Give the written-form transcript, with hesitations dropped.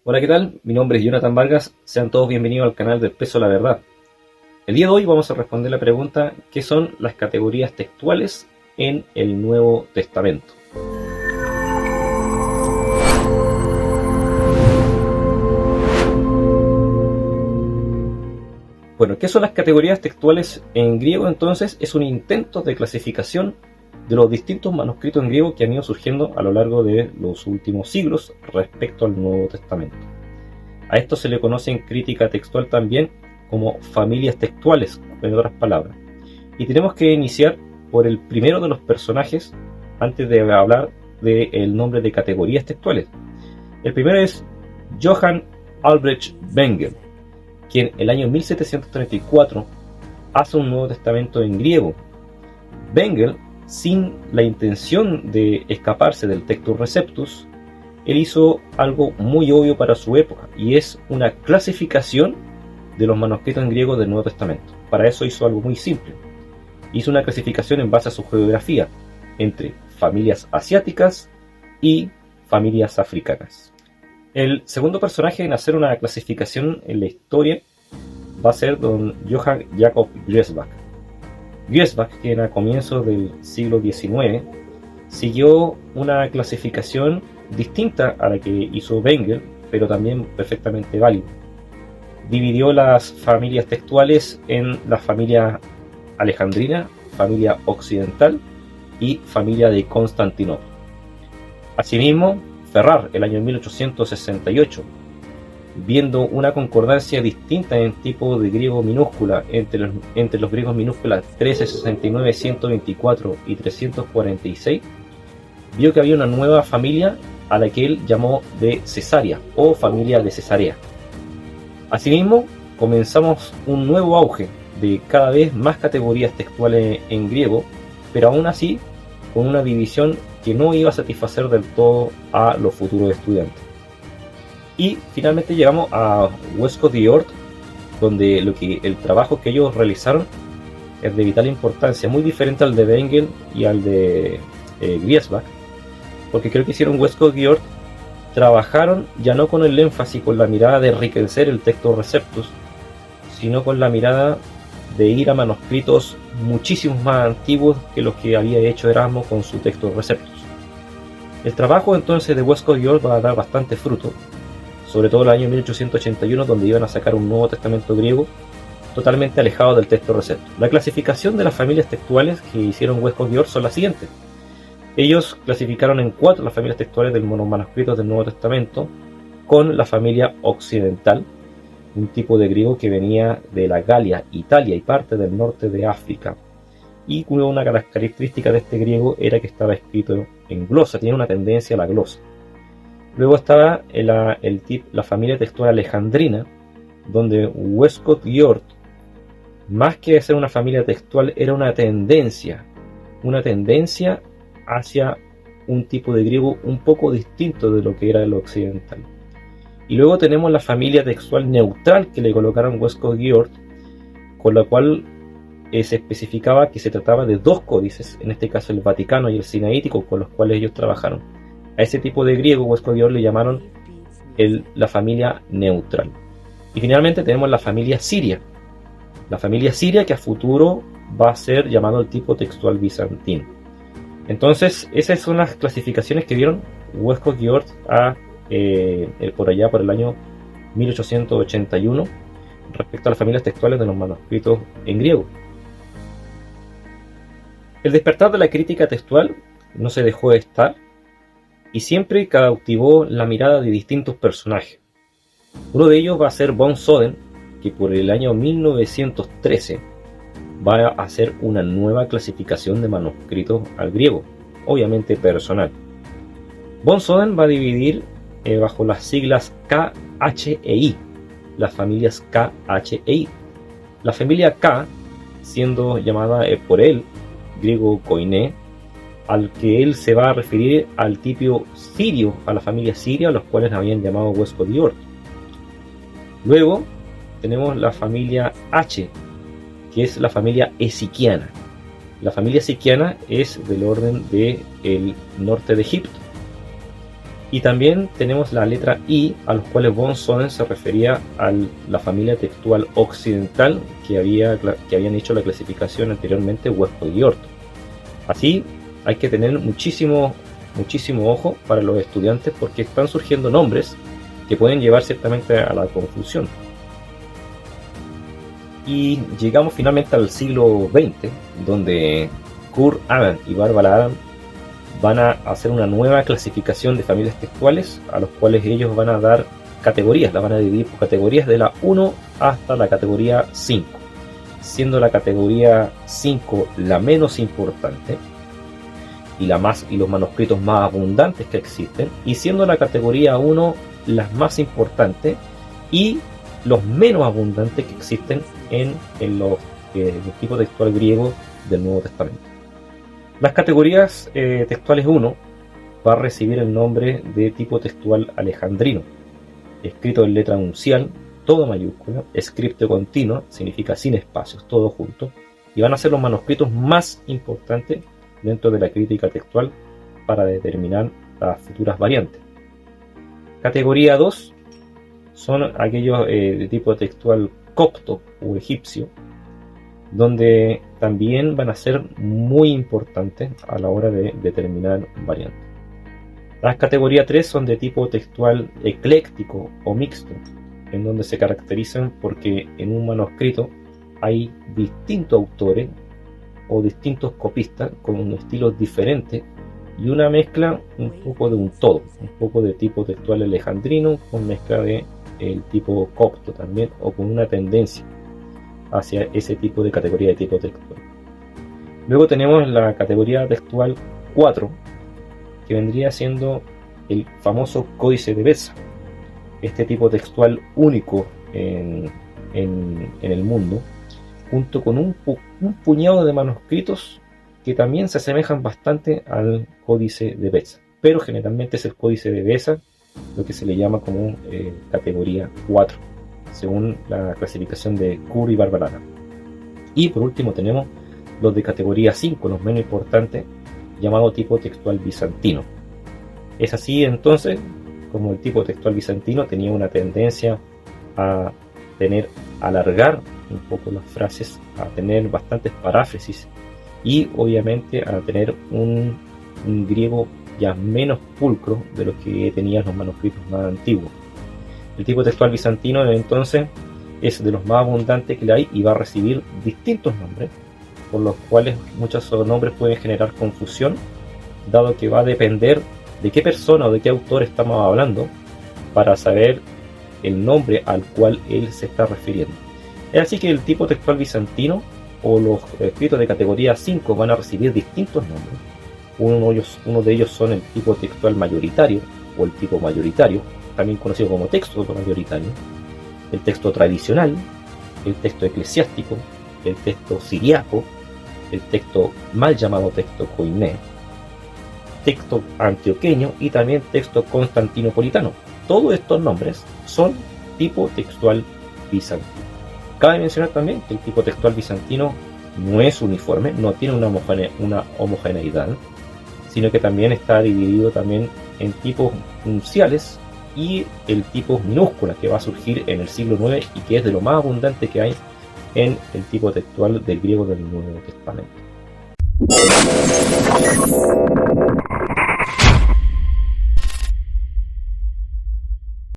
Hola, ¿qué tal? Mi nombre es Jonathan Vargas. Sean todos bienvenidos al canal del Peso de la Verdad. El día de hoy vamos a responder la pregunta: ¿qué son las categorías textuales en el Nuevo Testamento? Bueno, ¿qué son las categorías textuales en griego? Entonces, es un intento de clasificación de los distintos manuscritos en griego que han ido surgiendo a lo largo de los últimos siglos respecto al Nuevo Testamento. A esto se le conoce en crítica textual también como familias textuales, en otras palabras. Y tenemos que iniciar por el primero de los personajes antes de hablar del nombre de categorías textuales. El primero es Johann Albrecht Bengel, quien el año 1734 hace un Nuevo Testamento en griego. Bengel, sin la intención de escaparse del Textus Receptus, él hizo algo muy obvio para su época, y es una clasificación de los manuscritos en griego del Nuevo Testamento. Para eso hizo algo muy simple. Hizo una clasificación en base a su geografía, entre familias asiáticas y familias africanas. El segundo personaje en hacer una clasificación en la historia va a ser don Johann Jakob Griesbach. Griesbach, quien a comienzos del siglo XIX siguió una clasificación distinta a la que hizo Bengel, pero también perfectamente válida. Dividió las familias textuales en la familia alejandrina, familia occidental y familia de Constantinopla. Asimismo, Ferrar, el año 1868, viendo una concordancia distinta en tipo de griego minúscula entre los griegos minúsculas 1369, 124 y 346, vio que había una nueva familia a la que él llamó de Cesarea o familia de Cesarea. Asimismo, comenzamos un nuevo auge de cada vez más categorías textuales en griego, pero aún así con una división que no iba a satisfacer del todo a los futuros estudiantes. Y finalmente llegamos a Westcott y Hort, donde el trabajo que ellos realizaron es de vital importancia, muy diferente al de Bengel y al de Griesbach, porque creo que hicieron Westcott y Hort, trabajaron ya no con el énfasis, con la mirada de enriquecer el Textus Receptus, sino con la mirada de ir a manuscritos muchísimos más antiguos que los que había hecho Erasmo con su Textus Receptus. El trabajo entonces de Westcott y Hort va a dar bastante fruto, sobre todo el año 1881, donde iban a sacar un Nuevo Testamento griego totalmente alejado del Textus Receptus. La clasificación de las familias textuales que hicieron Westcott y Hort son las siguientes. Ellos clasificaron en 4 las familias textuales de los manuscritos del Nuevo Testamento, con la familia occidental, un tipo de griego que venía de la Galia, Italia y parte del norte de África. Y una característica de este griego era que estaba escrito en glosa, tiene una tendencia a la glosa. Luego estaba la familia textual alejandrina, donde Westcott y Hort, más que ser una familia textual, era una tendencia hacia un tipo de griego un poco distinto de lo que era el occidental. Y luego tenemos la familia textual neutral que le colocaron Westcott y Hort, con la cual se especificaba que se trataba de 2 códices, en este caso el Vaticano y el Sinaítico, con los cuales ellos trabajaron. A ese tipo de griego Westcott y Hort le llamaron la familia neutral. Y finalmente tenemos la familia siria que a futuro va a ser llamado el tipo textual bizantino. Entonces esas son las clasificaciones que dieron Westcott y Hort por allá por el año 1881 respecto a las familias textuales de los manuscritos en griego. El despertar de la crítica textual no se dejó de estar y siempre cautivó la mirada de distintos personajes. Uno de ellos va a ser von Soden, que por el año 1913 va a hacer una nueva clasificación de manuscritos al griego, obviamente personal. Von Soden va a dividir bajo las siglas K, H e I, las familias K, H e I. La familia K, siendo llamada por él, griego koiné, al que él se va a referir al tipo sirio, a la familia siria, a los cuales habían llamado Westcott y Hort. Luego tenemos la familia H, que es la familia esiquiana. La familia esiquiana es del orden del norte de Egipto. Y también tenemos la letra I, a los cuales von Soden se refería a la familia textual occidental que habían hecho la clasificación anteriormente Westcott y Orton. Así hay que tener muchísimo ojo para los estudiantes, porque están surgiendo nombres que pueden llevar ciertamente a la confusión. Y llegamos finalmente al siglo XX, donde Kurt Adam y Barbara Adam van a hacer una nueva clasificación de familias textuales, a los cuales ellos van a dar categorías, las van a dividir por categorías de la 1 hasta la categoría 5, siendo la categoría 5 la menos importante y los manuscritos más abundantes que existen, y siendo la categoría 1 las más importantes y los menos abundantes que existen en el tipo textual griego del Nuevo Testamento. Las categorías textuales 1 va a recibir el nombre de tipo textual alejandrino, escrito en letra uncial, todo mayúscula, scriptio continua, significa sin espacios, todo junto, y van a ser los manuscritos más importantes dentro de la crítica textual para determinar las futuras variantes. Categoría 2 son aquellos de tipo textual copto o egipcio, donde también van a ser muy importantes a la hora de determinar variantes. Las categorías 3 son de tipo textual ecléctico o mixto, en donde se caracterizan porque en un manuscrito hay distintos autores o distintos copistas con estilos diferentes y una mezcla un poco de un todo, un poco de tipo textual alejandrino con mezcla de el tipo copto también, o con una tendencia hacia ese tipo de categoría de tipo textual. Luego tenemos la categoría textual 4, que vendría siendo el famoso Códice de Beza, este tipo textual único en el mundo, junto con un puñado de manuscritos que también se asemejan bastante al Códice de Beza, pero generalmente es el Códice de Beza lo que se le llama como categoría 4, según la clasificación de Kurt y Barbara. Y por último tenemos los de categoría 5, los menos importantes, llamado tipo textual bizantino. Es así entonces como el tipo textual bizantino tenía una tendencia a alargar un poco las frases, a tener bastantes paráfrasis y obviamente a tener un griego ya menos pulcro de lo que tenían los manuscritos más antiguos. El tipo textual bizantino entonces es de los más abundantes que hay y va a recibir distintos nombres, por los cuales muchos nombres pueden generar confusión, dado que va a depender de qué persona o de qué autor estamos hablando para saber el nombre al cual él se está refiriendo. Es así que el tipo textual bizantino o los escritos de categoría 5 van a recibir distintos nombres. Uno de ellos son el tipo textual mayoritario o el tipo mayoritario, también conocido como texto mayoritario, el texto tradicional, el texto eclesiástico, el texto siriaco, el texto mal llamado texto koiné, texto antioqueño y también texto constantinopolitano. Todos estos nombres son tipo textual bizantino. Cabe mencionar también que el tipo textual bizantino no es uniforme, no tiene una homogeneidad, sino que también está dividido también en tipos unciales y el tipo minúscula, que va a surgir en el siglo IX y que es de lo más abundante que hay en el tipo textual del griego del Nuevo Testamento.